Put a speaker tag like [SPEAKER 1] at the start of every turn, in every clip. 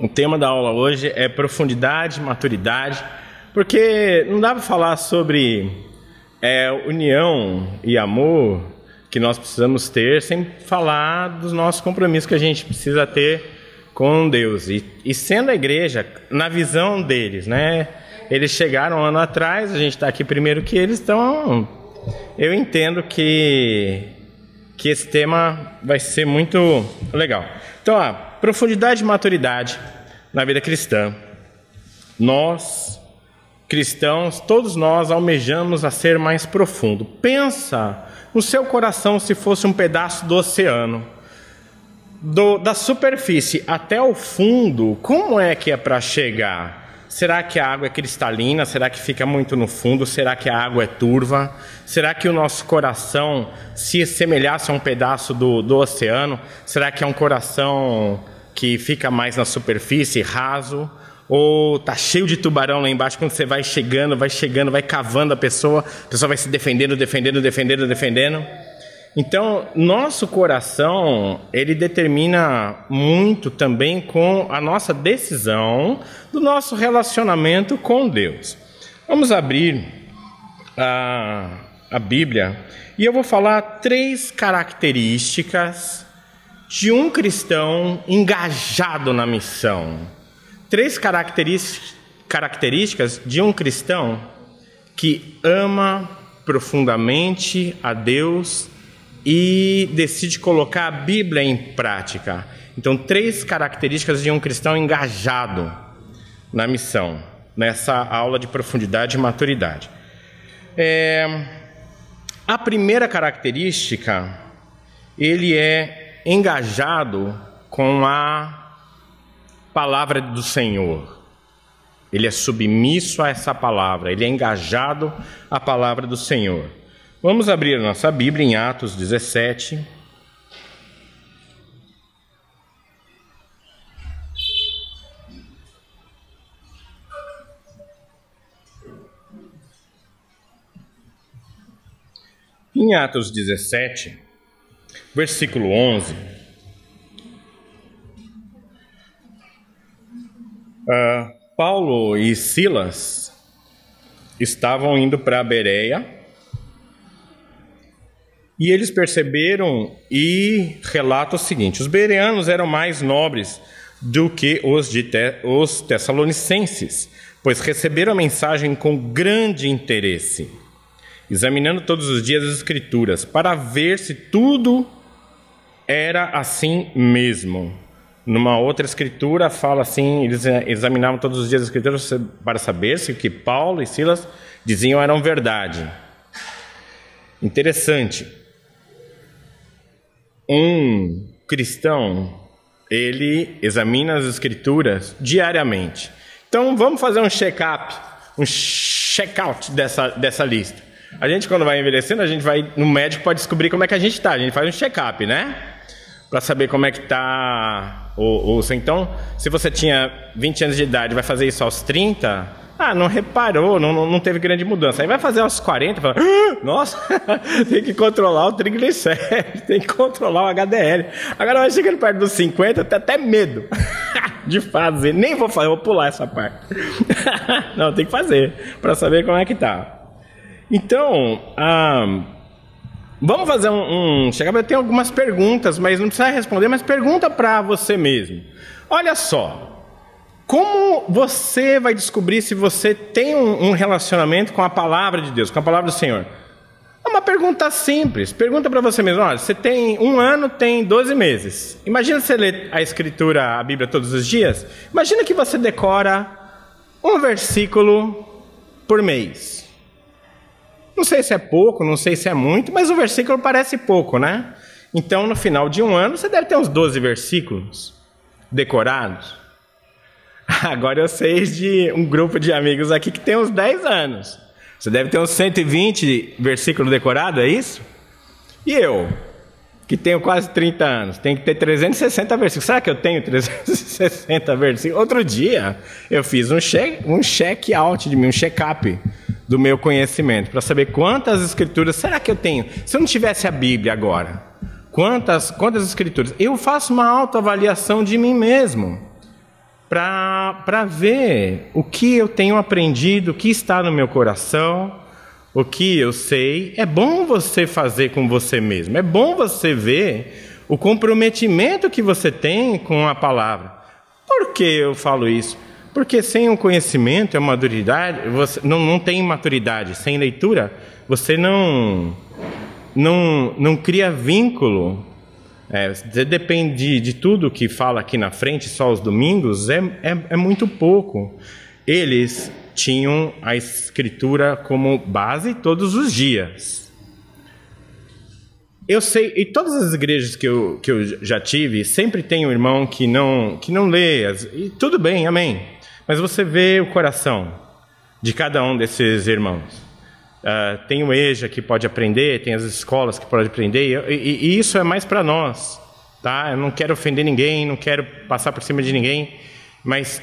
[SPEAKER 1] O tema da aula hoje é profundidade, maturidade, porque não dá para falar sobre união e amor que nós precisamos ter sem falar dos nossos compromissos que a gente precisa ter com Deus. E sendo a igreja, na visão deles, né? Eles chegaram um ano atrás, a gente está aqui primeiro que eles, então eu entendo que esse tema vai ser muito legal. Então, profundidade e maturidade na vida cristã. Nós, cristãos, todos nós almejamos a ser mais profundo. Pensa no seu coração se fosse um pedaço do oceano. Da superfície até o fundo, como é que é para chegar? Será que a água é cristalina? Será que fica muito no fundo? Será que a água é turva? Será que o nosso coração se assemelhasse a um pedaço do oceano? Será que é um coração que fica mais na superfície, raso? Ou tá cheio de tubarão lá embaixo, quando você vai chegando, vai cavando a pessoa vai se defendendo. Então, nosso coração, ele determina muito também com a nossa decisão do nosso relacionamento com Deus. Vamos abrir a Bíblia e eu vou falar 3 características de um cristão engajado na missão. 3 características de um cristão que ama profundamente a Deus e decide colocar a Bíblia em prática. Então, 3 características de um cristão engajado na missão, nessa aula de profundidade e maturidade. A primeira característica, ele é engajado com a palavra do Senhor. Ele é submisso a essa palavra, ele é engajado à palavra do Senhor. Vamos abrir a nossa Bíblia em Atos 17. Em Atos 17, versículo 11, Paulo e Silas estavam indo para Bereia, e eles perceberam e relata o seguinte: os bereanos eram mais nobres do que os tessalonicenses, pois receberam a mensagem com grande interesse, examinando todos os dias as Escrituras, para ver se tudo era assim mesmo. Numa outra escritura fala assim: eles examinavam todos os dias as Escrituras para saber se o que Paulo e Silas diziam eram verdade. Interessante. Um cristão, ele examina as Escrituras diariamente. Então, vamos fazer um check-up, um check-out dessa lista. A gente, quando vai envelhecendo, a gente vai no médico para descobrir como é que a gente está. A gente faz um check-up, né? Para saber como é que está o então, se você tinha 20 anos de idade, vai fazer isso aos 30... não reparou, não teve grande mudança. Aí vai fazer aos 40, fala: nossa, tem que controlar o triglicérides, tem que controlar o HDL. Agora vai chegando perto dos 50, tem até medo de fazer. Nem vou fazer, vou pular essa parte. Não, tem que fazer, para saber como é que tá. Então, vamos fazer eu tenho algumas perguntas, mas não precisa responder, mas pergunta para você mesmo. Olha só. Como você vai descobrir se você tem um relacionamento com a palavra de Deus, com a palavra do Senhor? É uma pergunta simples. Pergunta para você mesmo: olha, você tem 1 ano, tem 12 meses. Imagina você ler a Escritura, a Bíblia todos os dias. Imagina que você decora um versículo por mês. Não sei se é pouco, não sei se é muito, mas o versículo parece pouco, né? Então, no final de 1 ano, você deve ter uns 12 versículos decorados. Agora eu sei de um grupo de amigos aqui que tem uns 10 anos. Você deve ter uns 120 versículos decorados, é isso? E eu, que tenho quase 30 anos, tenho que ter 360 versículos. Será que eu tenho 360 versículos? Outro dia eu fiz um check-out de mim, um check-up do meu conhecimento, para saber quantas escrituras será que eu tenho. Se eu não tivesse a Bíblia agora, quantas escrituras? Eu faço uma autoavaliação de mim mesmo, para ver o que eu tenho aprendido, o que está no meu coração, o que eu sei. É bom você fazer com você mesmo. É bom você ver o comprometimento que você tem com a palavra. Por que eu falo isso? Porque sem o conhecimento e a maturidade, você não tem maturidade. Sem leitura, você não cria vínculo. Você depende de tudo que fala aqui na frente, só os domingos, é muito pouco. Eles tinham a Escritura como base todos os dias. Eu sei, e todas as igrejas que eu já tive, sempre tem um irmão que não lê, e tudo bem, amém. Mas você vê o coração de cada um desses irmãos. Tem o EJA que pode aprender, tem as escolas que podem aprender, e isso é mais para nós, tá? Eu não quero ofender ninguém, não quero passar por cima de ninguém, mas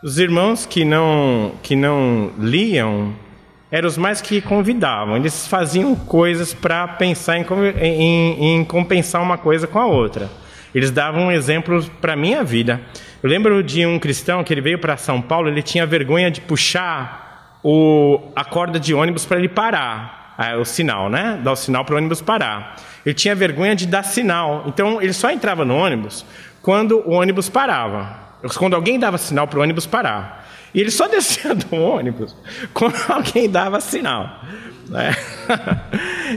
[SPEAKER 1] os irmãos que não liam eram os mais que convidavam. Eles faziam coisas para pensar em compensar uma coisa com a outra. Eles davam exemplos para a minha vida. Eu lembro de um cristão que ele veio para São Paulo, ele tinha vergonha de puxar a corda de ônibus para ele parar, o sinal, né? Dar o sinal para o ônibus parar. Ele tinha vergonha de dar sinal, então ele só entrava no ônibus quando o ônibus parava, quando alguém dava sinal para o ônibus parar. E ele só descia do ônibus quando alguém dava sinal, né?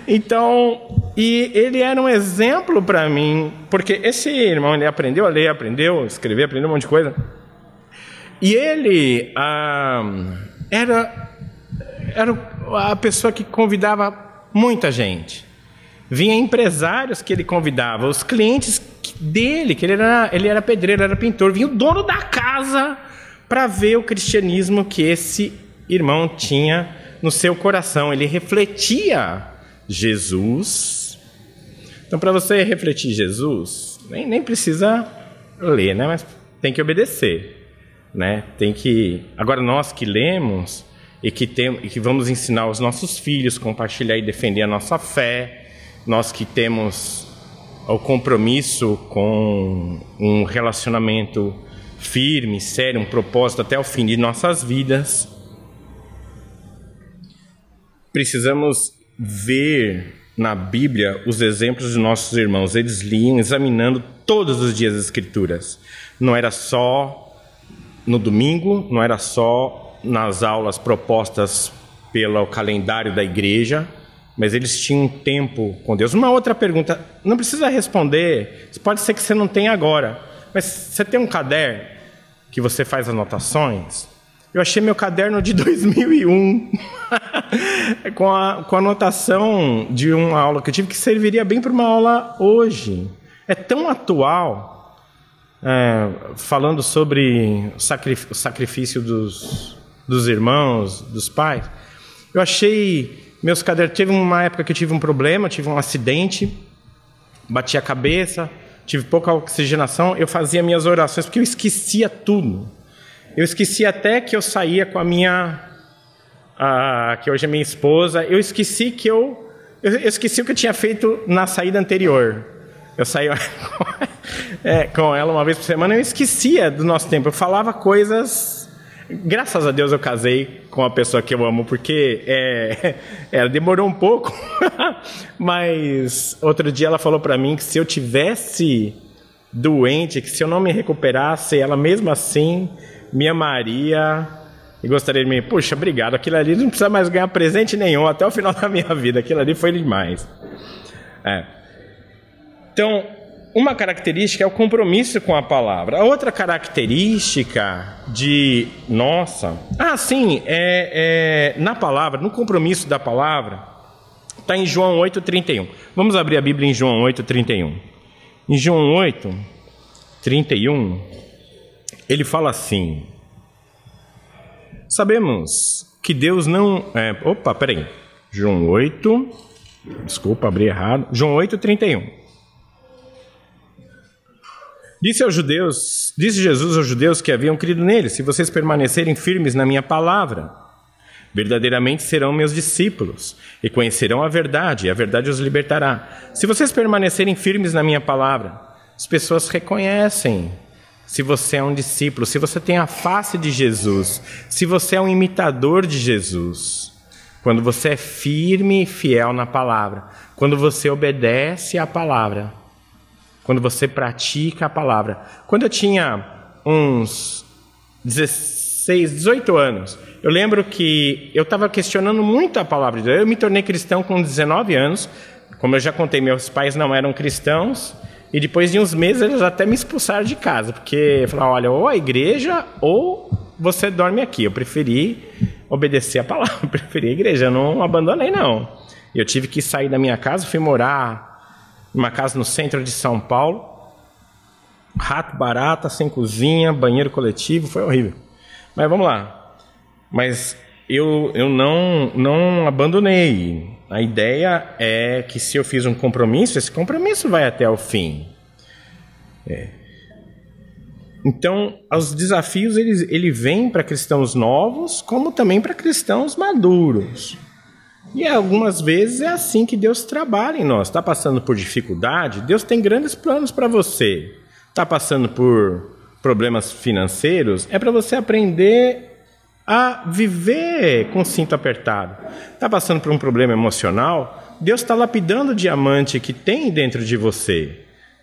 [SPEAKER 1] Então, e ele era um exemplo para mim, porque esse irmão, ele aprendeu a ler, aprendeu a escrever, aprendeu um monte de coisa. E ele era a pessoa que convidava muita gente. Vinha empresários que ele convidava, os clientes dele, que ele era pedreiro, era pintor, vinha o dono da casa para ver o cristianismo que esse irmão tinha no seu coração. Ele refletia Jesus. Então, para você refletir Jesus, nem precisa ler, né? Mas tem que obedecer, né? Agora, nós que lemos e que vamos ensinar os nossos filhos, compartilhar e defender a nossa fé, nós que temos o compromisso com um relacionamento firme, sério, um propósito até o fim de nossas vidas, precisamos ver na Bíblia os exemplos de nossos irmãos. Eles liam, examinando todos os dias as Escrituras. Não era só no domingo, não era só nas aulas propostas pelo calendário da igreja, mas eles tinham um tempo com Deus. Uma outra pergunta, não precisa responder, pode ser que você não tenha agora, mas você tem um caderno que você faz anotações? Eu achei meu caderno de 2001 com a anotação de uma aula que eu tive, que serviria bem para uma aula hoje. É tão atual, falando sobre o sacrifício dos irmãos, dos pais. Eu achei meus cadernos. Teve uma época que eu tive um problema, tive um acidente, bati a cabeça, tive pouca oxigenação. Eu fazia minhas orações porque eu esquecia tudo. Eu esqueci até que eu saía com a minha, que hoje é minha esposa. Eu esqueci eu esqueci o que eu tinha feito na saída anterior. Eu saía com ela uma vez por semana. Eu esquecia do nosso tempo. Eu falava coisas. Graças a Deus eu casei com a pessoa que eu amo, porque ela demorou um pouco, mas outro dia ela falou para mim que se eu tivesse doente, que se eu não me recuperasse, ela mesmo assim me amaria e gostaria de mim. Puxa, obrigado, aquilo ali não precisa mais ganhar presente nenhum até o final da minha vida, aquilo ali foi demais. Então, uma característica é o compromisso com a palavra. A outra característica na palavra, no compromisso da palavra, está em João 8,31. Vamos abrir a Bíblia em João 8,31. Em João 8,31, ele fala assim: sabemos que Deus não... João 8... Desculpa, abri errado. João 8,31. Disse Jesus aos judeus que haviam crido nele: se vocês permanecerem firmes na minha palavra, verdadeiramente serão meus discípulos e conhecerão a verdade, e a verdade os libertará. Se vocês permanecerem firmes na minha palavra, as pessoas reconhecem se você é um discípulo, se você tem a face de Jesus, se você é um imitador de Jesus, quando você é firme e fiel na palavra, quando você obedece à palavra, quando você pratica a palavra. Quando eu tinha uns 16, 18 anos, eu lembro que eu estava questionando muito a palavra de Deus. Eu me tornei cristão com 19 anos. Como eu já contei, meus pais não eram cristãos. E depois de uns meses eles até me expulsaram de casa. Porque falaram, olha, ou a igreja ou você dorme aqui. Eu preferi obedecer a palavra, eu preferi a igreja. Eu não abandonei, não. Eu tive que sair da minha casa, fui morar numa casa no centro de São Paulo. Rato, barata, sem cozinha, banheiro coletivo, foi horrível. Mas vamos lá. Mas eu não abandonei. A ideia é que se eu fiz um compromisso, esse compromisso vai até o fim. Então, os desafios ele vem para cristãos novos, como também para cristãos maduros. E algumas vezes é assim que Deus trabalha em nós. Está passando por dificuldade? Deus tem grandes planos para você. Está passando por problemas financeiros? É para você aprender a viver com o cinto apertado. Está passando por um problema emocional? Deus está lapidando o diamante que tem dentro de você.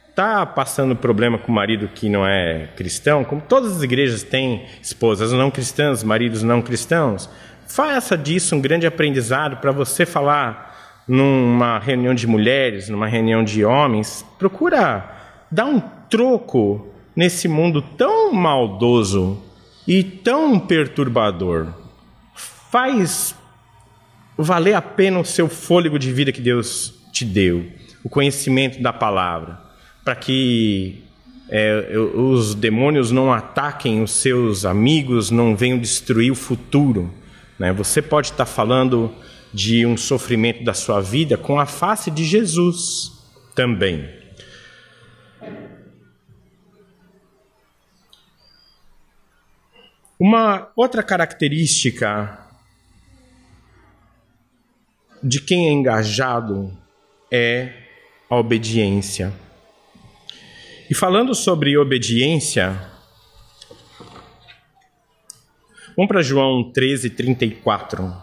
[SPEAKER 1] Está passando problema com o marido que não é cristão? Como todas as igrejas têm esposas não cristãs, maridos não cristãos, faça disso um grande aprendizado para você falar numa reunião de mulheres, numa reunião de homens. Procura dar um troco nesse mundo tão maldoso e tão perturbador. Faz valer a pena o seu fôlego de vida que Deus te deu, o conhecimento da palavra, para que os demônios não ataquem os seus amigos, não venham destruir o futuro. Você pode estar falando de um sofrimento da sua vida com a face de Jesus também. Uma outra característica de quem é engajado é a obediência. E falando sobre obediência, vamos para João 13:34.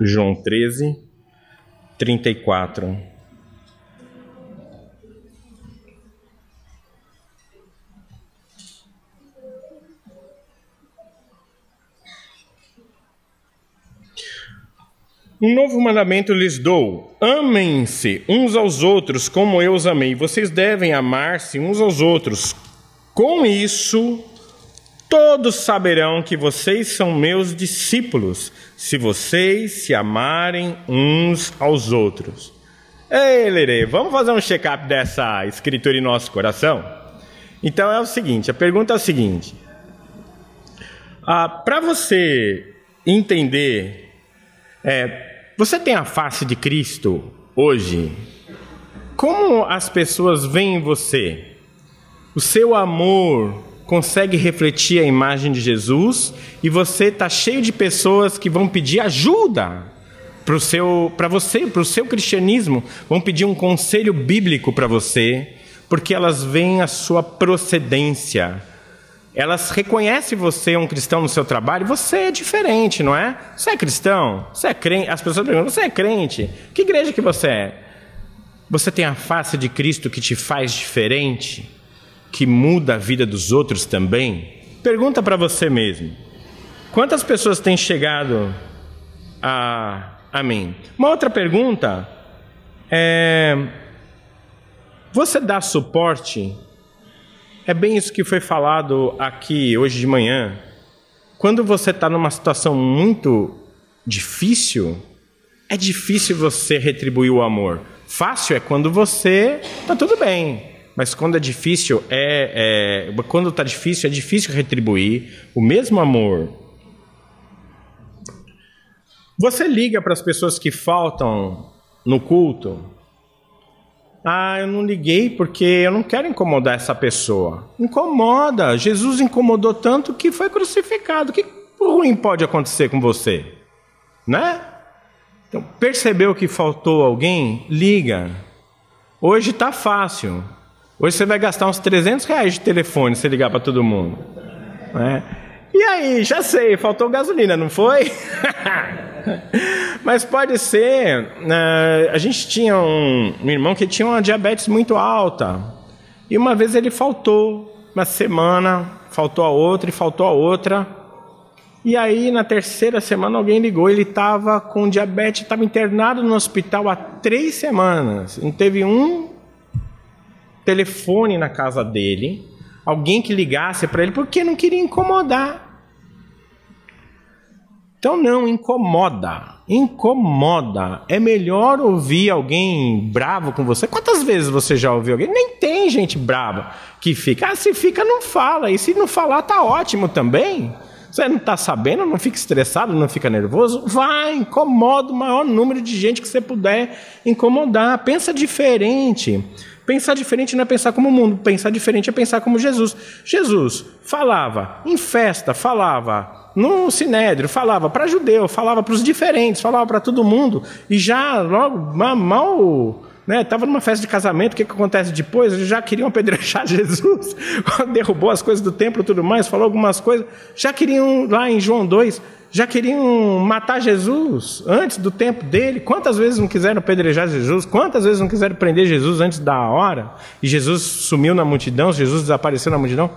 [SPEAKER 1] João 13:34. Um novo mandamento lhes dou: amem-se uns aos outros como eu os amei. Vocês devem amar-se uns aos outros. Com isso, todos saberão que vocês são meus discípulos, se vocês se amarem uns aos outros. Ei, Lerê, vamos fazer um check-up dessa escritura em nosso coração? Então é o seguinte, a pergunta é a seguinte. Para você entender... você tem a face de Cristo hoje? Como as pessoas veem você? O seu amor consegue refletir a imagem de Jesus? E você está cheio de pessoas que vão pedir ajuda para o seu cristianismo, vão pedir um conselho bíblico para você, porque elas veem a sua procedência. Elas reconhecem você um cristão no seu trabalho. Você é diferente, não é? Você é cristão? Você é crente? As pessoas perguntam, você é crente? Que igreja que você é? Você tem a face de Cristo que te faz diferente? Que muda a vida dos outros também? Pergunta para você mesmo. Quantas pessoas têm chegado a mim? Uma outra pergunta é... você dá suporte? É bem isso que foi falado aqui hoje de manhã. Quando você está numa situação muito difícil, é difícil você retribuir o amor. Fácil é quando você está tudo bem. Mas quando é difícil, quando está difícil, é difícil retribuir o mesmo amor. Você liga para as pessoas que faltam no culto? Eu não liguei porque eu não quero incomodar essa pessoa. Incomoda. Jesus incomodou tanto que foi crucificado. Que ruim pode acontecer com você? Né? Então, percebeu que faltou alguém? Liga. Hoje está fácil. Hoje você vai gastar uns R$300 de telefone se ligar para todo mundo. Né? E aí, já sei, faltou gasolina, não foi? Mas pode ser... a gente tinha um irmão que tinha uma diabetes muito alta. E uma vez ele faltou. Uma semana, faltou a outra e faltou a outra. E aí, na terceira semana, alguém ligou. Ele estava com diabetes, estava internado no hospital há 3 semanas. Não teve um telefone na casa dele, alguém que ligasse para ele, porque não queria incomodar. Então, não, incomoda. Incomoda. É melhor ouvir alguém bravo com você. Quantas vezes você já ouviu alguém? Nem tem gente brava que fica. Se fica, não fala. E se não falar, tá ótimo também. Você não está sabendo, não fica estressado, não fica nervoso? Vai, incomoda o maior número de gente que você puder incomodar. Pensa diferente. Pensar diferente não é pensar como o mundo. Pensar diferente é pensar como Jesus. Jesus falava em festa, falava no sinédrio, falava para judeu, falava para os diferentes, falava para todo mundo. E já logo mal... Estava numa festa de casamento, o que acontece depois? Eles já queriam apedrejar Jesus, derrubou as coisas do templo e tudo mais, falou algumas coisas, já queriam, lá em João 2, já queriam matar Jesus antes do tempo dele. Quantas vezes não quiseram apedrejar Jesus? Quantas vezes não quiseram prender Jesus antes da hora? E Jesus sumiu na multidão, Jesus desapareceu na multidão?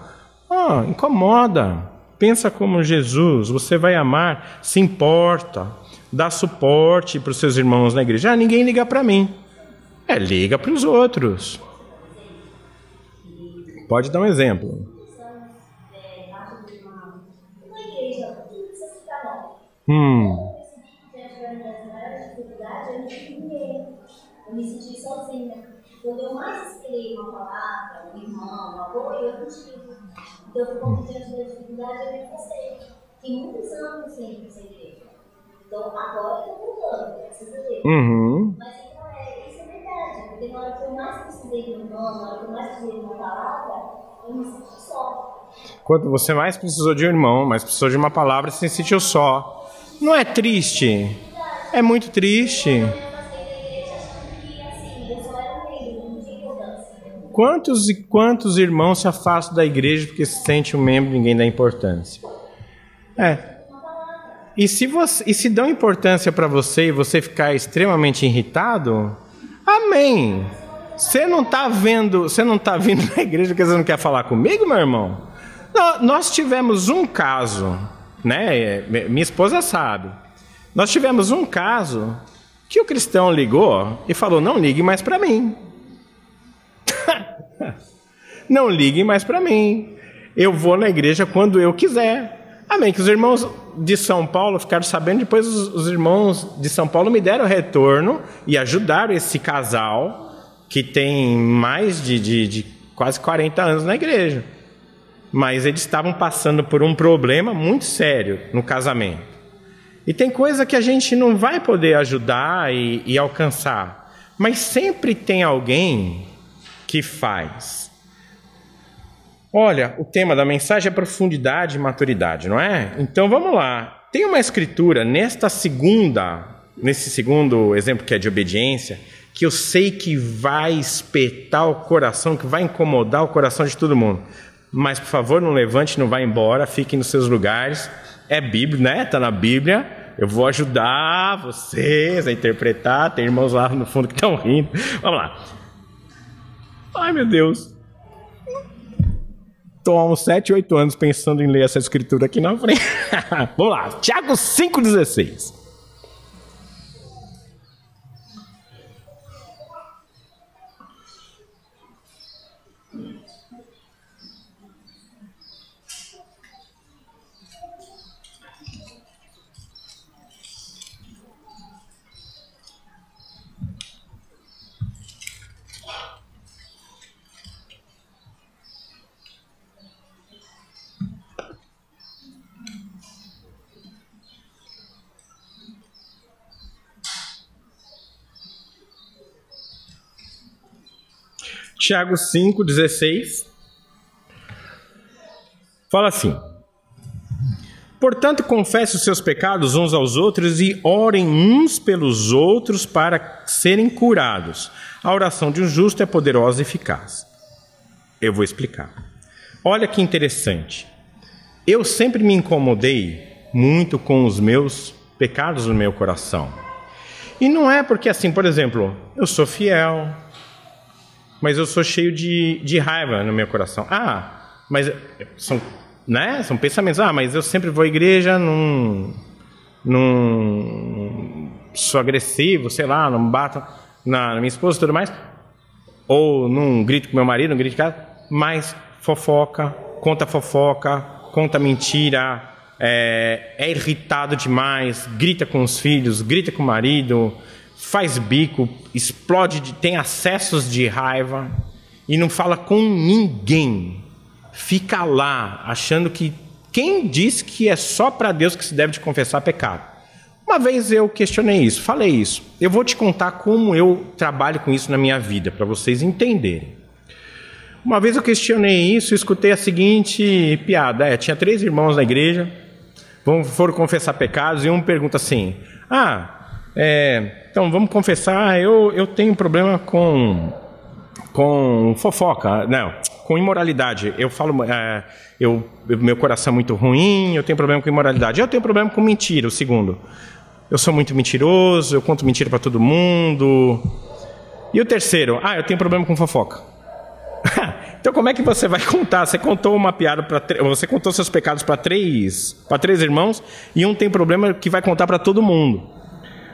[SPEAKER 1] Incomoda. Pensa como Jesus, você vai amar, se importa, dá suporte para os seus irmãos na igreja. Ninguém liga para mim. Liga para os outros. Pode dar um exemplo.
[SPEAKER 2] Eu me senti sozinha. Quando eu mais esperei uma palavra, um irmão, um apoio, eu não tive. Então, por conta diante da dificuldade, eu me afastei. Tem muitos anos sem igreja. Então, agora eu estou voltando, graças a Deus. Mas então, isso é verdade. Porque na hora que eu mais precisei de um irmão, na hora que eu mais precisei de uma palavra, eu me senti só.
[SPEAKER 1] Quando você mais precisou de um irmão, mais precisou de uma palavra, você se sentiu só. Não é triste? É muito triste. Quantos irmãos se afastam da igreja porque se sente um membro e ninguém dá importância? E se dão importância para você e você ficar extremamente irritado, amém. Você não está vindo na igreja porque você não quer falar comigo, meu irmão? Não, nós tivemos um caso, né? Minha esposa sabe. Nós tivemos um caso que o cristão ligou e falou: não ligue mais para mim. Não ligue mais para mim. Eu vou na igreja quando eu quiser. Amém. Que os irmãos de São Paulo ficaram sabendo. Depois os irmãos de São Paulo me deram retorno e ajudaram esse casal que tem mais de quase 40 anos na igreja. Mas eles estavam passando por um problema muito sério no casamento. E tem coisa que a gente não vai poder ajudar e alcançar. Mas sempre tem alguém que faz. Olha, o tema da mensagem é profundidade e maturidade, não é? Então vamos lá. Tem uma escritura nesse segundo exemplo que é de obediência, que eu sei que vai espetar o coração, que vai incomodar o coração de todo mundo. Mas, por favor, não levante, não vá embora, fiquem nos seus lugares. É Bíblia, né? Está na Bíblia. Eu vou ajudar vocês a interpretar. Tem irmãos lá no fundo que estão rindo. Vamos lá. Ai, meu Deus. Estou há uns 7, 8 anos pensando em ler essa escritura aqui na frente. Vamos lá. Tiago 5,16. Tiago 5,16 fala assim: Portanto, confesse os seus pecados uns aos outros e orem uns pelos outros para serem curados. A oração de um justo é poderosa e eficaz. Eu vou explicar. Olha que interessante. Eu sempre me incomodei muito com os meus pecados no meu coração. E não é porque assim, por exemplo, eu sou fiel, mas eu sou cheio de raiva no meu coração. Mas são pensamentos. Mas eu sempre vou à igreja, não sou agressivo, sei lá, não bato na minha esposa e tudo mais. Ou não grito com meu marido, não grito de casa. Mas fofoca, conta mentira, é irritado demais, grita com os filhos, grita com o marido, faz bico, explode, tem acessos de raiva e não fala com ninguém. Fica lá, achando que quem diz que é só para Deus que se deve de confessar pecado. Uma vez eu questionei isso, falei isso. Eu vou te contar como eu trabalho com isso na minha vida, para vocês entenderem. Uma vez eu questionei isso e escutei a seguinte piada. Tinha 3 irmãos na igreja, foram confessar pecados e um pergunta assim, então vamos confessar, eu tenho problema com fofoca, não, com imoralidade. Eu falo, meu coração é muito ruim, eu tenho problema com imoralidade. Eu tenho problema com mentira, o segundo. Eu sou muito mentiroso, eu conto mentira para todo mundo. E o terceiro, eu tenho problema com fofoca. Então como é que você vai contar? Você contou uma piada você contou seus pecados para três irmãos e um tem problema que vai contar para todo mundo.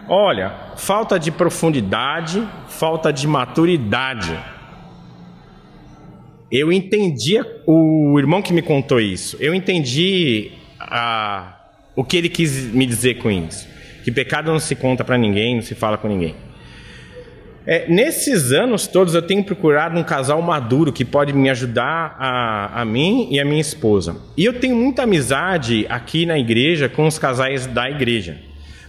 [SPEAKER 1] Olha, falta de profundidade, falta de maturidade. Eu entendi o irmão que me contou isso. Eu entendi o que ele quis me dizer com isso. Que pecado não se conta para ninguém, não se fala com ninguém. Nesses anos todos eu tenho procurado um casal maduro que pode me ajudar a mim e a minha esposa. E eu tenho muita amizade aqui na igreja com os casais da igreja.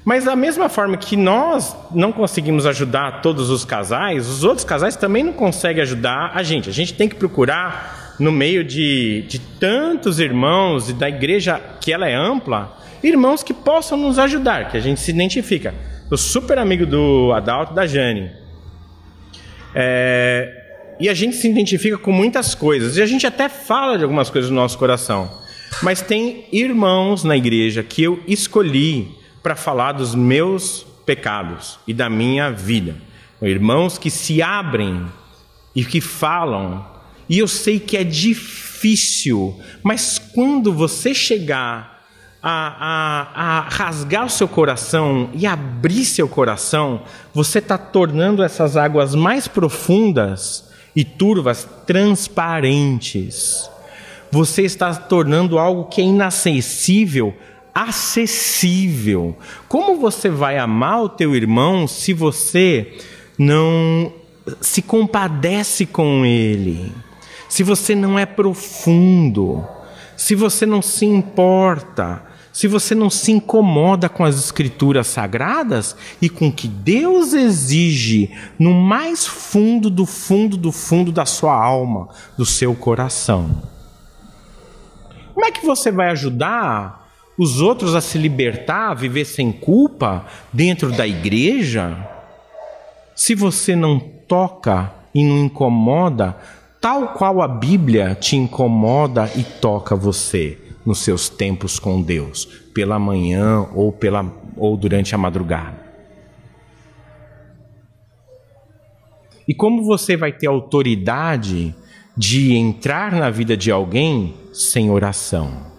[SPEAKER 1] Mas da mesma forma que nós não conseguimos ajudar todos os casais, os outros casais também não conseguem ajudar a gente. A gente tem que procurar, no meio de tantos irmãos e da igreja que ela é ampla, irmãos que possam nos ajudar, que a gente se identifica. Eu sou super amigo do Adalto e da Jane. E a gente se identifica com muitas coisas. E a gente até fala de algumas coisas no nosso coração. Mas tem irmãos na igreja que eu escolhi para falar dos meus pecados e da minha vida. Irmãos que se abrem e que falam. E eu sei que é difícil, mas quando você chegar a rasgar o seu coração e abrir seu coração, você está tornando essas águas mais profundas e turvas transparentes. Você está tornando algo que é inacessível acessível. Como você vai amar o teu irmão se você não se compadece com ele? Se você não é profundo? Se você não se importa? Se você não se incomoda com as escrituras sagradas e com o que Deus exige no mais fundo do fundo do fundo da sua alma, do seu coração? Como é que você vai ajudar os outros a se libertar, a viver sem culpa dentro da igreja, se você não toca e não incomoda, tal qual a Bíblia te incomoda e toca você nos seus tempos com Deus, pela manhã ou durante a madrugada? E como você vai ter autoridade de entrar na vida de alguém sem oração?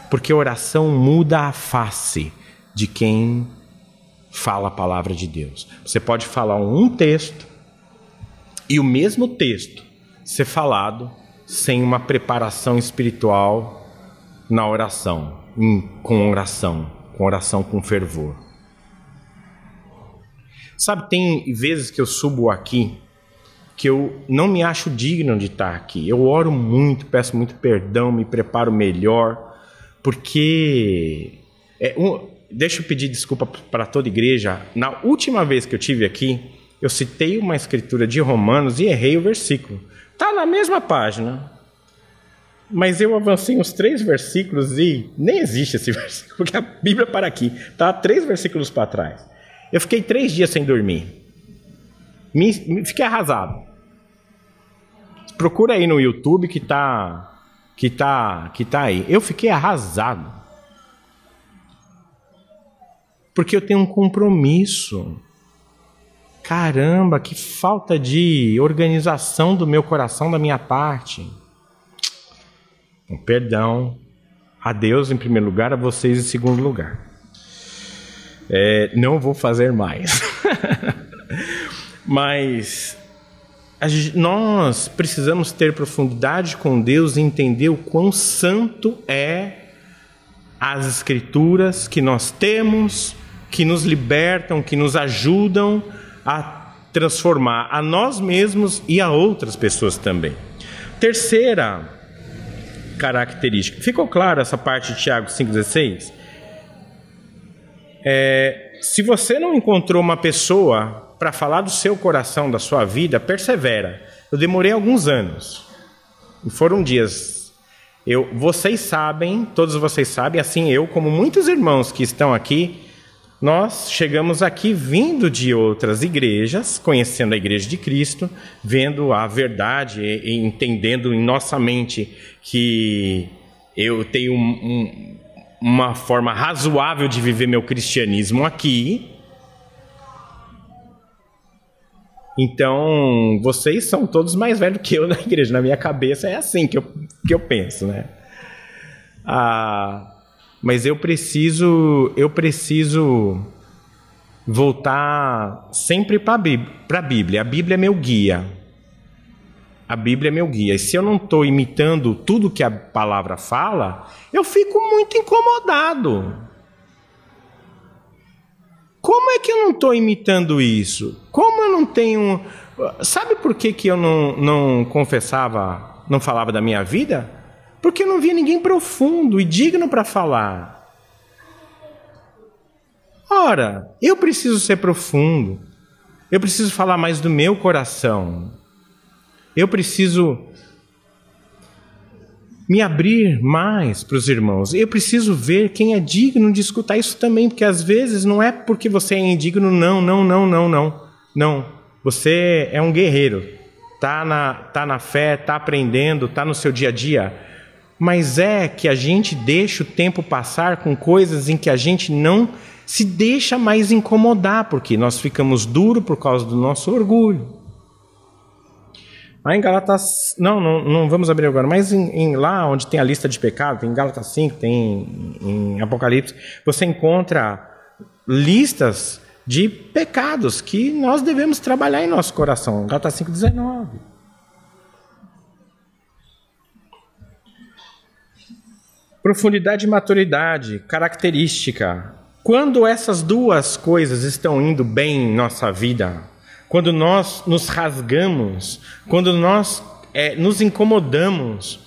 [SPEAKER 1] Porque oração muda a face de quem fala a palavra de Deus. Você pode falar um texto e o mesmo texto ser falado sem uma preparação espiritual na oração, com oração com fervor. Sabe, tem vezes que eu subo aqui que eu não me acho digno de estar aqui. Eu oro muito, peço muito perdão, me preparo melhor. Porque, deixa eu pedir desculpa para toda a igreja, na última vez que eu estive aqui, eu citei uma escritura de Romanos e errei o versículo. Está na mesma página. Mas eu avancei uns 3 versículos e nem existe esse versículo, porque a Bíblia para aqui, está 3 versículos para trás. Eu fiquei 3 dias sem dormir. Fiquei arrasado. Procura aí no YouTube que tá aí. Eu fiquei arrasado. Porque eu tenho um compromisso. Caramba, que falta de organização do meu coração, da minha parte. Perdão a Deus em primeiro lugar, a vocês em segundo lugar. Não vou fazer mais. Mas nós precisamos ter profundidade com Deus e entender o quão santo é as Escrituras que nós temos, que nos libertam, que nos ajudam a transformar a nós mesmos e a outras pessoas também. Terceira característica. Ficou claro essa parte de Tiago 5,16? Se você não encontrou uma pessoa para falar do seu coração, da sua vida, persevera. Eu demorei alguns anos. E foram dias. Vocês sabem, todos vocês sabem, assim eu, como muitos irmãos que estão aqui, nós chegamos aqui vindo de outras igrejas, conhecendo a Igreja de Cristo, vendo a verdade e entendendo em nossa mente que eu tenho uma forma razoável de viver meu cristianismo aqui. Então, vocês são todos mais velhos que eu na igreja. Na minha cabeça é assim que eu penso, né? Mas eu preciso voltar sempre para a Bíblia. A Bíblia é meu guia. A Bíblia é meu guia. E se eu não estou imitando tudo que a palavra fala, eu fico muito incomodado. Como é que eu não estou imitando isso? Como eu não tenho... Sabe por que eu não confessava, não falava da minha vida? Porque eu não via ninguém profundo e digno para falar. Ora, eu preciso ser profundo. Eu preciso falar mais do meu coração. Eu preciso me abrir mais para os irmãos. Eu preciso ver quem é digno de escutar isso também, porque às vezes não é porque você é indigno, não. Não, você é um guerreiro, tá na fé, tá aprendendo, tá no seu dia a dia, mas é que a gente deixa o tempo passar com coisas em que a gente não se deixa mais incomodar, porque nós ficamos duros por causa do nosso orgulho. Lá em Gálatas, não vamos abrir agora, mas lá onde tem a lista de pecados, tem em Gálatas 5, tem em Apocalipse, você encontra listas de pecados que nós devemos trabalhar em nosso coração. Gálatas 5,19. Profundidade e maturidade, característica. Quando essas duas coisas estão indo bem em nossa vida, quando nós nos rasgamos, quando nós nos incomodamos,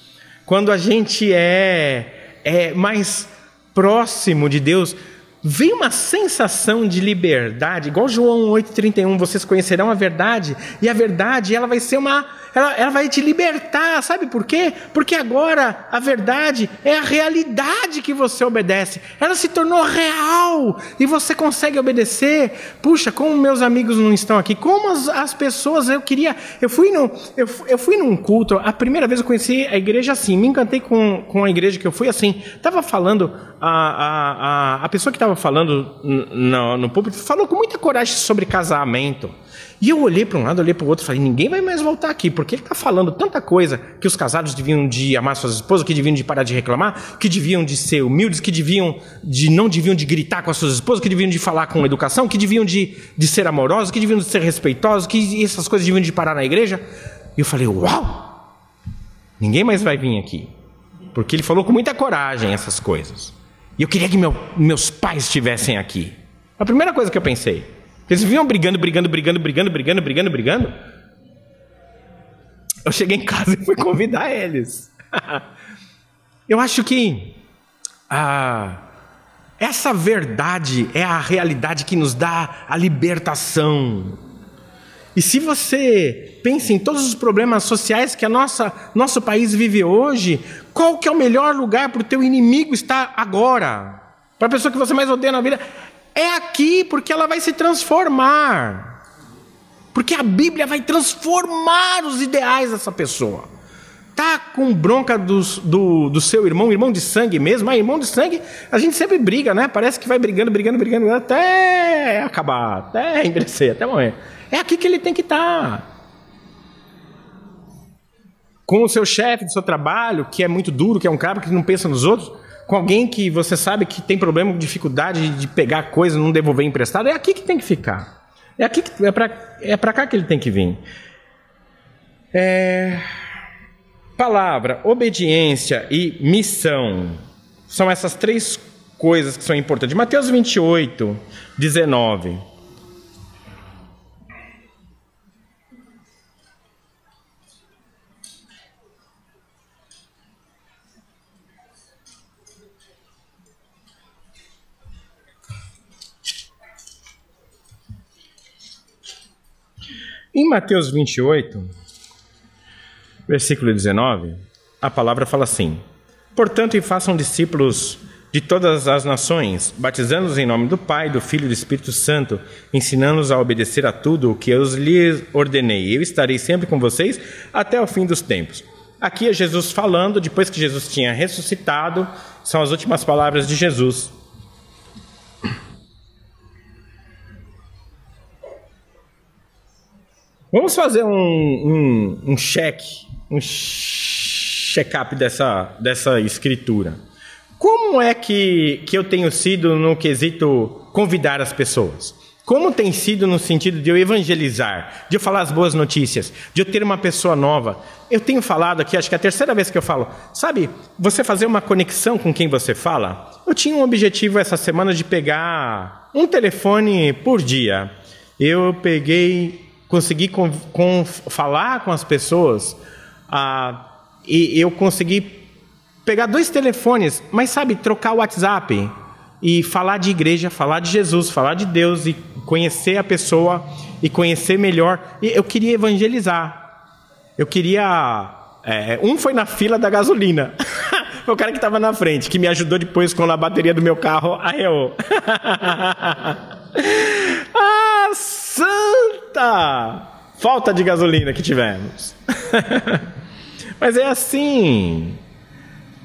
[SPEAKER 1] quando a gente é mais próximo de Deus, vem uma sensação de liberdade, igual João 8,31, vocês conhecerão a verdade, e a verdade ela vai ser ela vai te libertar, sabe por quê? Porque agora a verdade é a realidade que você obedece, ela se tornou real, e você consegue obedecer. Puxa, como meus amigos não estão aqui, como as pessoas, eu fui num culto, a primeira vez eu conheci a igreja assim, me encantei com a igreja que eu fui assim, estava falando, a pessoa que estava falando no púlpito falou com muita coragem sobre casamento. E eu olhei para um lado, olhei para o outro e falei, ninguém vai mais voltar aqui, porque ele está falando tanta coisa que os casados deviam de amar suas esposas, que deviam de parar de reclamar, que deviam de ser humildes, que não deviam de gritar com as suas esposas, que deviam de falar com educação, que deviam de ser amorosos, que deviam de ser respeitosos, que essas coisas deviam de parar na igreja. E eu falei, uau, ninguém mais vai vir aqui, porque ele falou com muita coragem essas coisas. E eu queria que meus pais estivessem aqui. A primeira coisa que eu pensei. Eles vinham brigando. Eu cheguei em casa e fui convidar eles. Eu acho que essa verdade é a realidade que nos dá a libertação. E se você pensa em todos os problemas sociais que nosso país vive hoje, Qual que é o melhor lugar para o teu inimigo estar agora? Para a pessoa que você mais odeia na vida? É aqui, porque ela vai se transformar. Porque a Bíblia vai transformar os ideais dessa pessoa. Tá com bronca do seu irmão de sangue mesmo? Irmão de sangue, a gente sempre briga, né? Parece que vai brigando, até acabar, até envelhecer, até morrer. É aqui que ele tem que estar. Com o seu chefe do seu trabalho, que é muito duro, que é um cara que não pensa nos outros, com alguém que você sabe que tem problema, dificuldade de pegar coisa, não devolver emprestado, é aqui que tem que ficar. É aqui que é para cá que ele tem que vir. Palavra, obediência e missão. São essas três coisas que são importantes. Mateus 28, 19. Em Mateus 28, versículo 19, a palavra fala assim: portanto, e façam discípulos de todas as nações, batizando-os em nome do Pai, do Filho e do Espírito Santo, ensinando-os a obedecer a tudo o que eu lhes ordenei. Eu estarei sempre com vocês até o fim dos tempos. Aqui é Jesus falando, depois que Jesus tinha ressuscitado, são as últimas palavras de Jesus. Vamos fazer um check-up dessa escritura. Como é que eu tenho sido no quesito convidar as pessoas? Como tem sido no sentido de eu evangelizar, de eu falar as boas notícias, de eu ter uma pessoa nova? Eu tenho falado aqui, acho que é a terceira vez que eu falo, sabe, você fazer uma conexão com quem você fala? Eu tinha um objetivo essa semana de pegar um telefone por dia. Eu consegui falar com as pessoas, e eu consegui pegar 2 telefones, mas sabe, trocar o WhatsApp e falar de igreja, falar de Jesus, falar de Deus e conhecer a pessoa e conhecer melhor. E eu queria evangelizar. Eu queria... um foi na fila da gasolina. Foi o cara que estava na frente, que me ajudou depois quando a bateria do meu carro arreou. Santa falta de gasolina que tivemos. Mas é assim,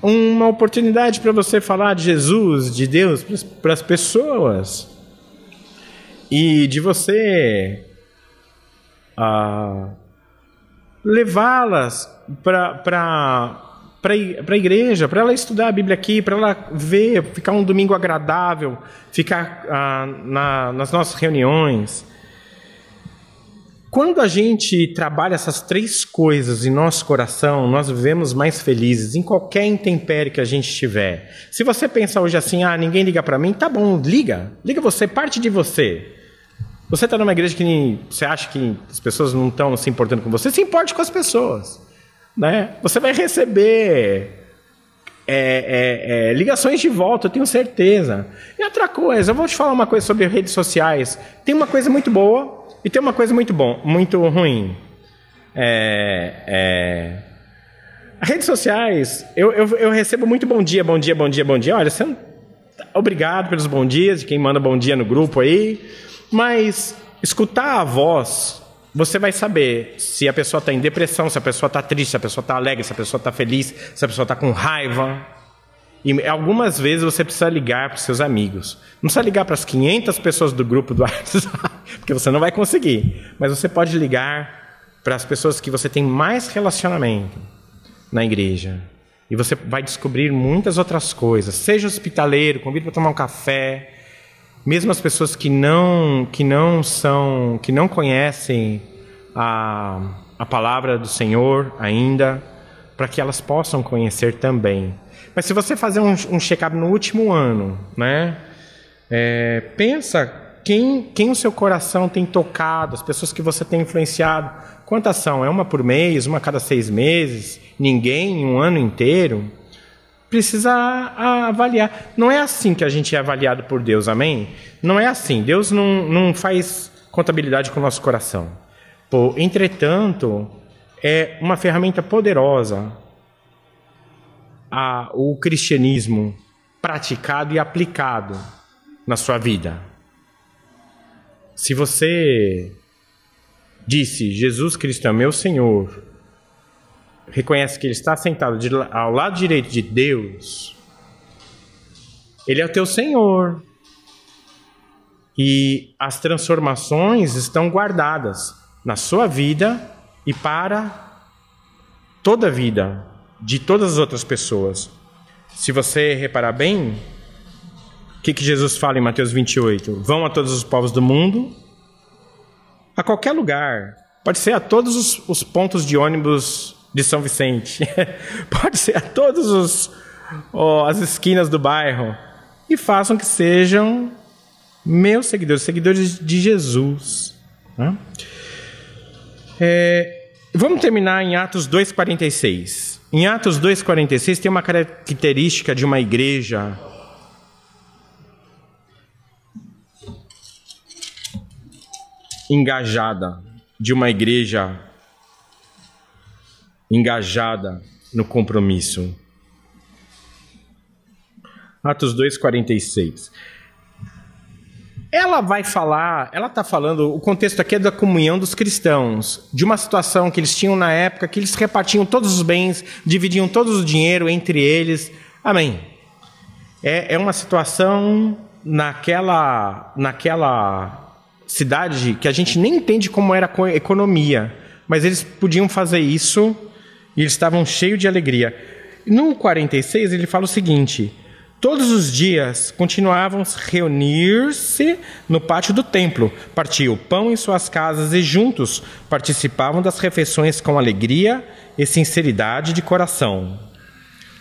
[SPEAKER 1] uma oportunidade para você falar de Jesus, de Deus para as pessoas, e de você levá-las para a igreja, para ela estudar a Bíblia aqui, para ela ver, ficar um domingo agradável, ficar nas nossas reuniões. Quando a gente trabalha essas 3 coisas em nosso coração, nós vivemos mais felizes em qualquer intempérie que a gente estiver. Se você pensa hoje assim, ninguém liga para mim, tá bom, liga você, parte de você. Você está numa igreja que você acha que as pessoas não estão se importando com você, se importe com as pessoas, né? Você vai receber ligações de volta, eu tenho certeza. E outra coisa, eu vou te falar uma coisa sobre redes sociais. Tem uma coisa muito boa e tem uma coisa muito ruim. Redes sociais, eu recebo muito bom dia. Olha, obrigado pelos bom dias, de quem manda bom dia no grupo aí. Mas escutar a voz, você vai saber se a pessoa está em depressão, se a pessoa está triste, se a pessoa está alegre, se a pessoa está feliz, se a pessoa está com raiva. E algumas vezes você precisa ligar para os seus amigos. Não precisa ligar para as 500 pessoas do grupo do WhatsApp, porque você não vai conseguir. Mas você pode ligar para as pessoas que você tem mais relacionamento na igreja. E você vai descobrir muitas outras coisas. Seja hospitaleiro, convide para tomar um café. Mesmo as pessoas que não conhecem a palavra do Senhor ainda, para que elas possam conhecer também. Mas se você fazer um check-up no último ano, né? Pensa quem o seu coração tem tocado, as pessoas que você tem influenciado. Quantas são? É uma por mês, uma a cada 6 meses? Ninguém em um ano inteiro? Precisa avaliar. Não é assim que a gente é avaliado por Deus, amém? Não é assim. Deus não faz contabilidade com o nosso coração. Entretanto, é uma ferramenta poderosa. o cristianismo praticado e aplicado na sua vida? Se você disse, Jesus Cristo é meu Senhor, reconhece que Ele está sentado ao lado direito de Deus, Ele é o teu Senhor. E as transformações estão guardadas na sua vida e para toda a vida de todas as outras pessoas. Se você reparar bem, o que Jesus fala em Mateus 28? Vão a todos os povos do mundo, a qualquer lugar. Pode ser a todos os pontos de ônibus de São Vicente. Pode ser a todas as esquinas do bairro. E façam que sejam meus seguidores, seguidores de Jesus. Vamos terminar em Atos 2,46. Em Atos 2,46 tem uma característica de uma igreja engajada, de uma igreja engajada no compromisso. Atos 2,46. Ela está falando, o contexto aqui é da comunhão dos cristãos, de uma situação que eles tinham na época, que eles repartiam todos os bens, dividiam todo o dinheiro entre eles. Amém. É uma situação naquela cidade que a gente nem entende como era a economia, mas eles podiam fazer isso e eles estavam cheios de alegria. No 46 ele fala o seguinte: todos os dias continuavam a reunir-se no pátio do templo, partiam o pão em suas casas e juntos participavam das refeições com alegria e sinceridade de coração,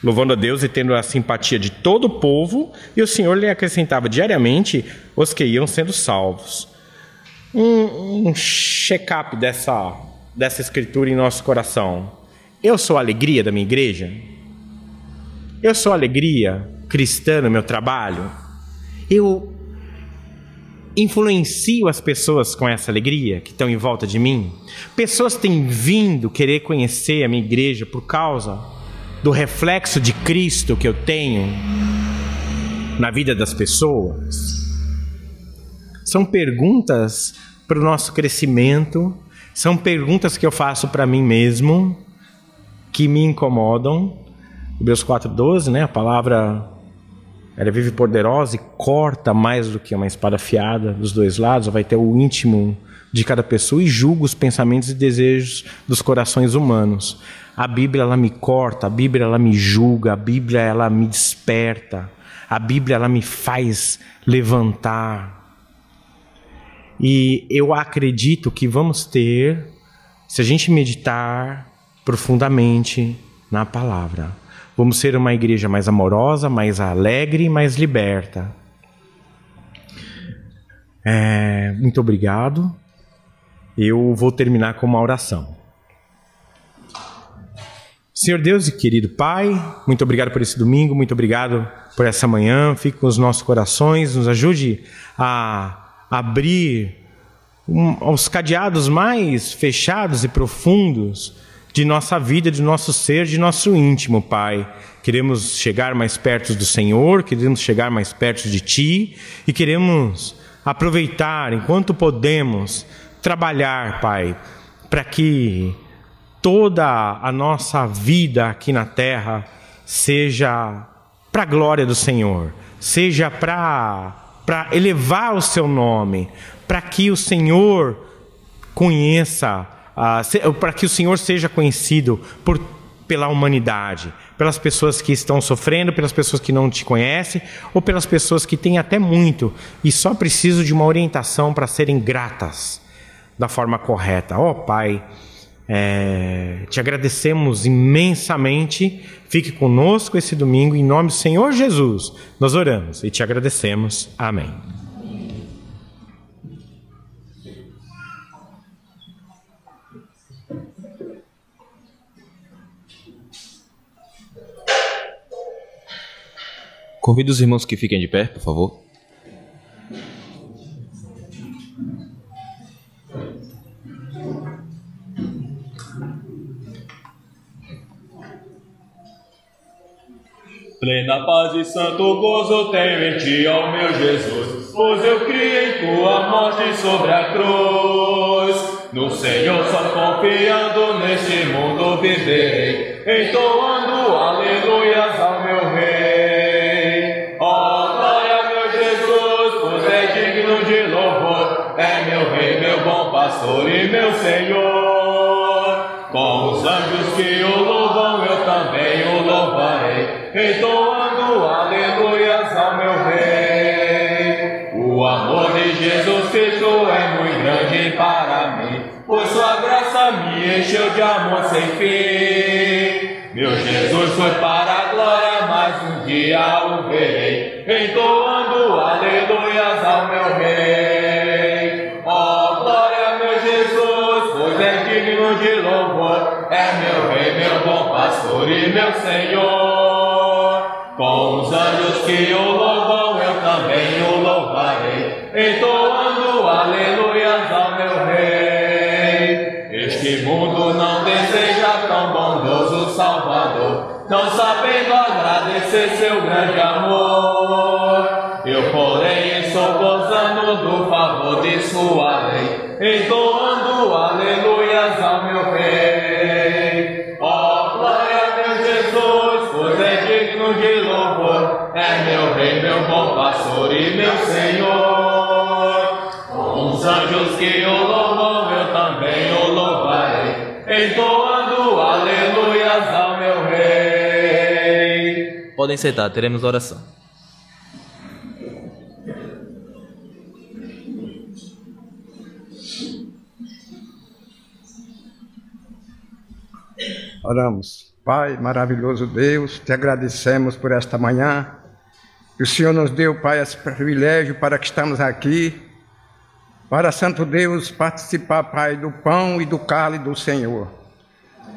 [SPEAKER 1] louvando a Deus e tendo a simpatia de todo o povo, e o Senhor lhe acrescentava diariamente os que iam sendo salvos. Um check-up dessa escritura em nosso coração. Eu sou a alegria da minha igreja? Eu sou a alegria cristã no meu trabalho? Eu influencio as pessoas com essa alegria que estão em volta de mim? Pessoas têm vindo querer conhecer a minha igreja por causa do reflexo de Cristo que eu tenho na vida das pessoas? São perguntas para o nosso crescimento, são perguntas que eu faço para mim mesmo, que me incomodam. Hebreus 4,12, né? A palavra, ela é viva e poderosa e corta mais do que uma espada afiada dos dois lados, vai ter o íntimo de cada pessoa e julga os pensamentos e desejos dos corações humanos. A Bíblia, ela me corta, a Bíblia, ela me julga, a Bíblia, ela me desperta, a Bíblia, ela me faz levantar. E eu acredito que vamos ter, se a gente meditar profundamente na palavra, vamos ser uma igreja mais amorosa, mais alegre, mais liberta. Muito obrigado. Eu vou terminar com uma oração. Senhor Deus e querido Pai, muito obrigado por esse domingo, muito obrigado por essa manhã. Fique com os nossos corações, nos ajude a abrir os cadeados mais fechados e profundos de nossa vida, de nosso ser, de nosso íntimo, Pai. Queremos chegar mais perto do Senhor, queremos chegar mais perto de Ti e queremos aproveitar, enquanto podemos, trabalhar, Pai, para que toda a nossa vida aqui na terra seja para a glória do Senhor, seja para elevar o Seu nome, para que o Senhor conheça, para que o Senhor seja conhecido pela humanidade, pelas pessoas que estão sofrendo, pelas pessoas que não Te conhecem, ou pelas pessoas que têm até muito e só precisam de uma orientação para serem gratas da forma correta. Ó Pai, Te agradecemos imensamente. Fique conosco esse domingo, em nome do Senhor Jesus. Nós oramos e Te agradecemos. Amém.
[SPEAKER 3] Convido os irmãos que fiquem de pé, por favor.
[SPEAKER 4] Plena paz e santo gozo tenho em ti, ó meu Jesus, pois eu criei em tua morte sobre a cruz. No Senhor só confiando neste mundo viverei, entoando aleluias ao meu Rei. Ó glória, meu Jesus, pois é digno de louvor, é meu Rei, meu bom pastor e meu Senhor. Com os anjos que o louvam, eu também o louvarei, entoando aleluias ao meu Rei. O amor de Jesus Cristo é muito grande para mim, pois sua graça me encheu de amor sem fim. Meu Jesus foi para a glória, mas um dia o verei, entoando aleluias ao meu Rei. Ó glória, meu Jesus, pois é digno de louvor, é meu Rei, meu bom pastor e meu Senhor. Com os anjos que o louvam, eu também o louvarei, entoando aleluias ao meu Rei. Este mundo não deseja tão bondoso Salvador, não sabendo agradecer seu grande amor. Eu, porém, estou gozando do favor de sua lei, entoando aleluias ao meu Rei. Ó glória, meu Jesus, pois é digno de louvor, é meu Rei, meu bom pastor e meu Senhor. Com os anjos que o louvam, eu também o louvarei, entoando aleluias ao meu Rei.
[SPEAKER 3] Podem sentar, teremos oração.
[SPEAKER 5] Oramos. Pai, maravilhoso Deus, te agradecemos por esta manhã, que o Senhor nos deu, Pai, esse privilégio para que estamos aqui, para, Santo Deus, participar, Pai, do pão e do cálice do Senhor.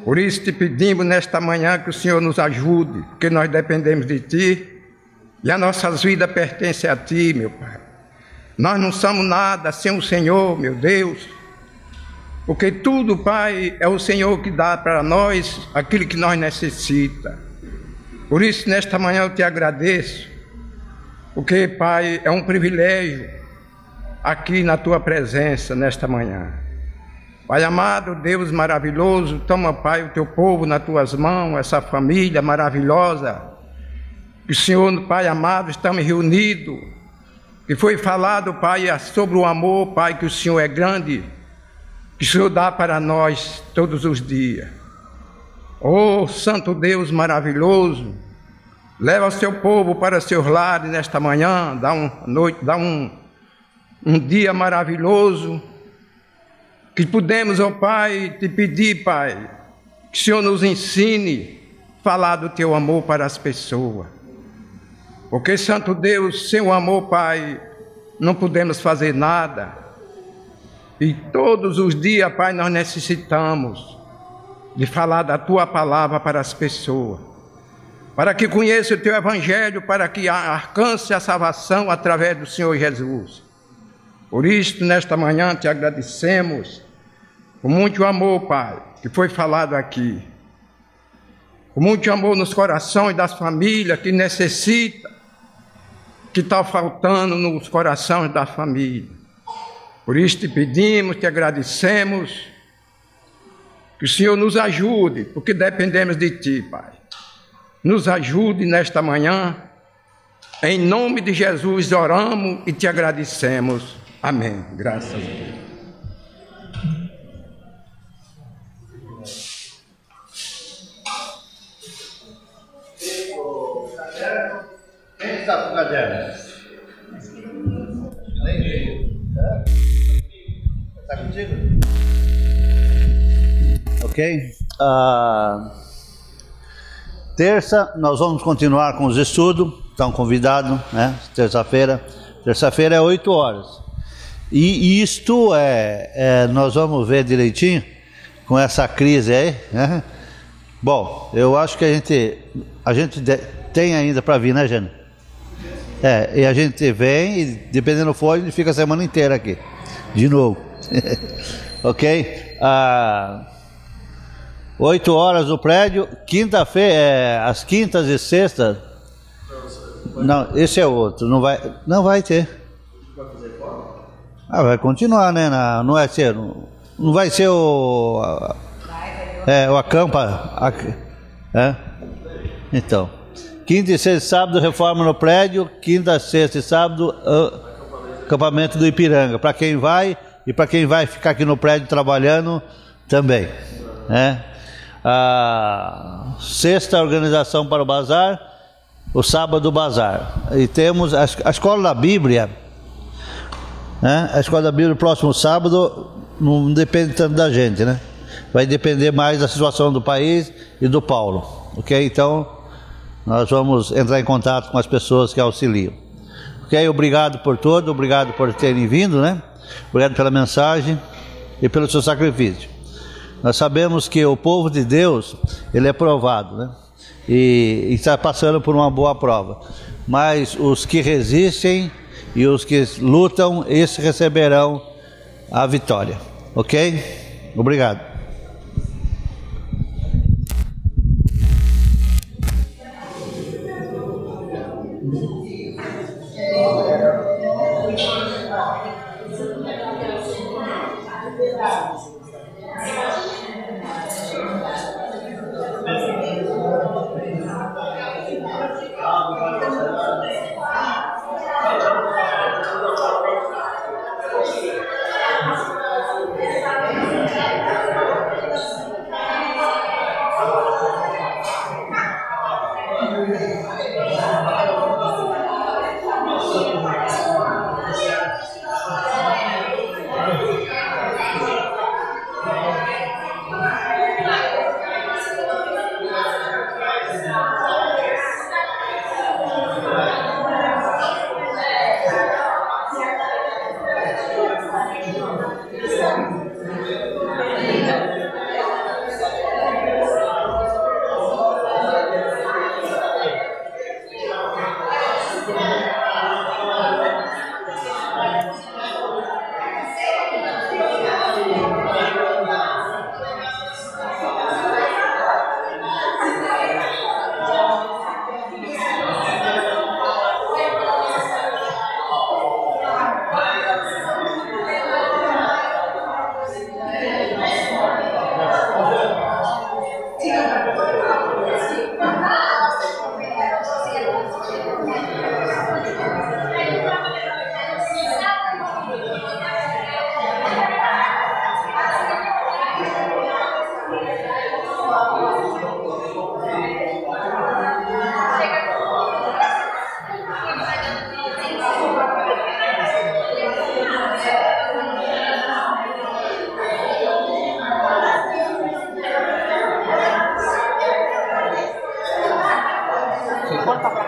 [SPEAKER 5] Por isso te pedimos nesta manhã que o Senhor nos ajude, porque nós dependemos de Ti e as nossas vidas pertencem a Ti, meu Pai. Nós não somos nada sem o Senhor, meu Deus, porque tudo, Pai, é o Senhor que dá para nós aquilo que nós necessitamos. Por isso, nesta manhã eu te agradeço, porque, Pai, é um privilégio aqui na Tua presença nesta manhã. Pai amado, Deus maravilhoso, toma, Pai, o Teu povo nas Tuas mãos, essa família maravilhosa, que o Senhor, Pai amado, estamos reunidos, que foi falado, Pai, sobre o amor, Pai, que o Senhor é grande, que o Senhor dá para nós todos os dias. Oh, Santo Deus maravilhoso, leva o seu povo para seus lares nesta manhã, dá um dia maravilhoso, que podemos, ó Pai, te pedir, Pai, que o Senhor nos ensine a falar do Teu amor para as pessoas. Porque, Santo Deus, sem o amor, Pai, não podemos fazer nada. E todos os dias, Pai, nós necessitamos de falar da Tua palavra para as pessoas, para que conheçam o Teu Evangelho, para que alcance a salvação através do Senhor Jesus. Por isso, nesta manhã, te agradecemos com muito amor, Pai, que foi falado aqui. Com muito amor nos corações das famílias que necessitam, que está faltando nos corações da família. Por isso te pedimos, te agradecemos, que o Senhor nos ajude, porque dependemos de Ti, Pai. Nos ajude nesta manhã, em nome de Jesus oramos e te agradecemos. Amém. Graças a Deus.
[SPEAKER 6] Quem está com o caderno? Está contigo? Ok. Terça, nós vamos continuar com os estudos. Estão convidados, né? Terça-feira. Terça-feira é 8 horas. E isto nós vamos ver direitinho com essa crise aí, né? Bom, eu acho que a gente tem ainda para vir, né, Jane? E a gente vem e, dependendo do for, a gente fica a semana inteira aqui, de novo. Ok? 8 horas no prédio, quinta-feira, às quintas e sextas, Não, esse é outro. Não vai ter. Vai continuar, né? Não vai ser. Não vai ser o acampa. Então, quinta e sexta e sábado, reforma no prédio. Quinta, sexta e sábado, acampamento do Ipiranga. Para quem vai e para quem vai ficar aqui no prédio trabalhando também. A sexta, organização para o bazar. O sábado, o bazar. E temos a escola da Bíblia. A escola da Bíblia, no próximo sábado, não depende tanto da gente, né? Vai depender mais da situação do país e do Paulo, ok? Então, nós vamos entrar em contato com as pessoas que auxiliam. Ok? Obrigado por tudo, obrigado por terem vindo, né? Obrigado pela mensagem e pelo seu sacrifício. Nós sabemos que o povo de Deus, ele é provado, né? E está passando por uma boa prova. Mas os que resistem e os que lutam, esses receberão a vitória. Ok? Obrigado.
[SPEAKER 7] Corta pra